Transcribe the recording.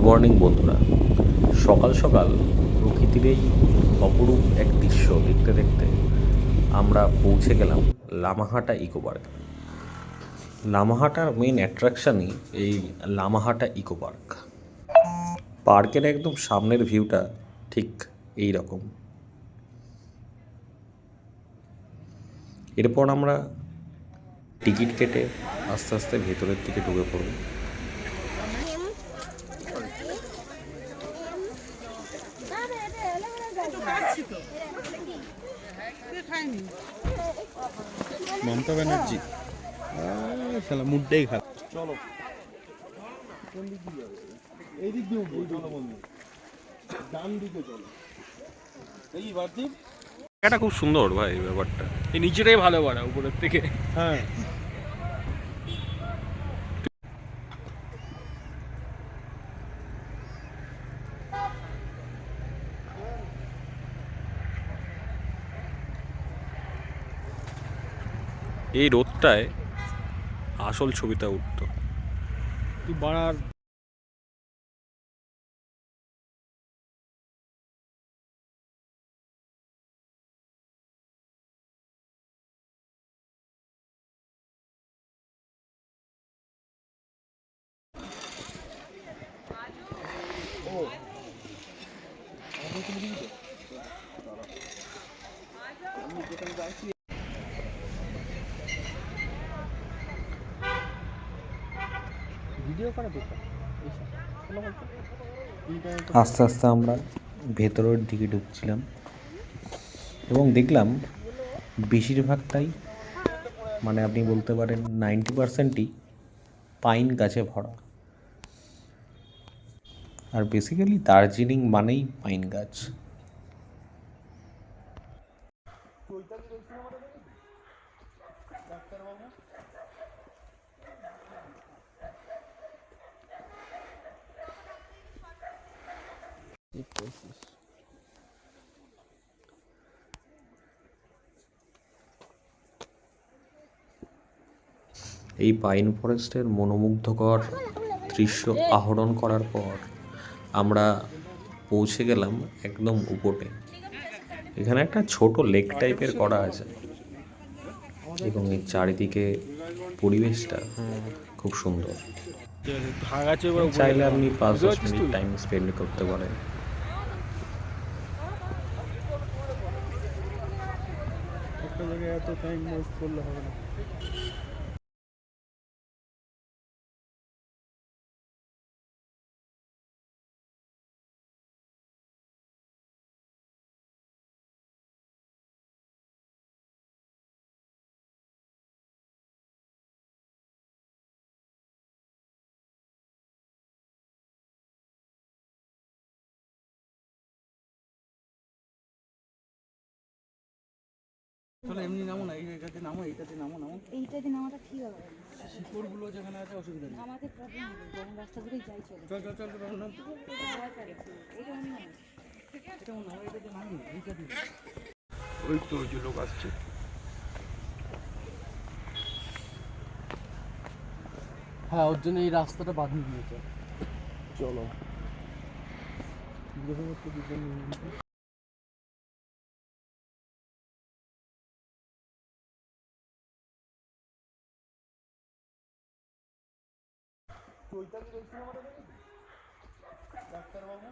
Morning বন্ধুরা। সকাল সকাল প্রকৃতির এই অপরূপ এক দৃশ্য দেখতে দেখতে আমরা পৌঁছে গেলাম লামাহাটা ইকো পার্কে। লামাহাটার মেন অ্যাট্রাকশানই এই লামাহাটা ইকো পার্ক। পার্কের একদম সামনের ভিউটা ঠিক এই রকম। এরপর আমরা টিকিট কেটে আস্তে আস্তে ভেতরের দিকে ঢুকে পড়ব। মমতা ব্যানার্জি শালা মুডটাই খারাপ। চলো কোন দিক দিয়ে যাবে? এই দিক দিয়ে উঠবো, চলো বন্ধু, ডান দিকে চলো। এই বাদদীপ এটা খুব সুন্দর ভাই ব্যাপারটা। এই নিচেটাই ভালো বাড়া উপরের থেকে। হ্যাঁ এই রোদটায় আসল ছবিটা উঠতো। তুই বাড়ার ভিডিও করা দরকার। আস্তে আস্তে আমরা ভেতরের দিকে ঢুকছিলাম এবং দেখলাম বেশিরভাগটাই মানে আপনি বলতে পারেন 90%ই পাইন গাছে ভরা। আর বেসিক্যালি দার্জিলিং মানেই পাইন গাছ। এই পাইন ফরেস্টের মনোমুগ্ধকর দৃশ্য আহরণ করার পর আমরা পৌঁছে গেলাম একদম উপরে। এখানে একটা ছোট লেক টাইপের করা আছে এবং এর চারিদিকে পরিবেশটা খুব সুন্দর। ভাগ আছে এবার উপরে চাইলে আপনি 5-10 বুঝতে পারছিস মিনিট তুই? টাইম স্পেন্ড করতে পারেন। একটা জায়গায় এত টাইম ওয়েস্ট করলে হবে না। চলো এমনি নামো না, এইটাতে নামো, এইটাতে নামো। এইটাতে নামাটা ঠিক হবে। শিকড়গুলো যেখানে আছে অসুবিধা নেই। আমাদের প্রবলেম হবে, কোন রাস্তা ধরেই যাই চলে। চল চল চল চল নাম। এটা অন্য এটা মনে হয় এইটাতে নামি, এইটাতে। ওই তো ওই যে লোক আসছে। হ্যাঁ, ওর জন্য এই রাস্তাটা বাঁধিয়ে দিয়েছে। চলো চৈতালি রয়েছে আমাদের ডাক্তারবাবু।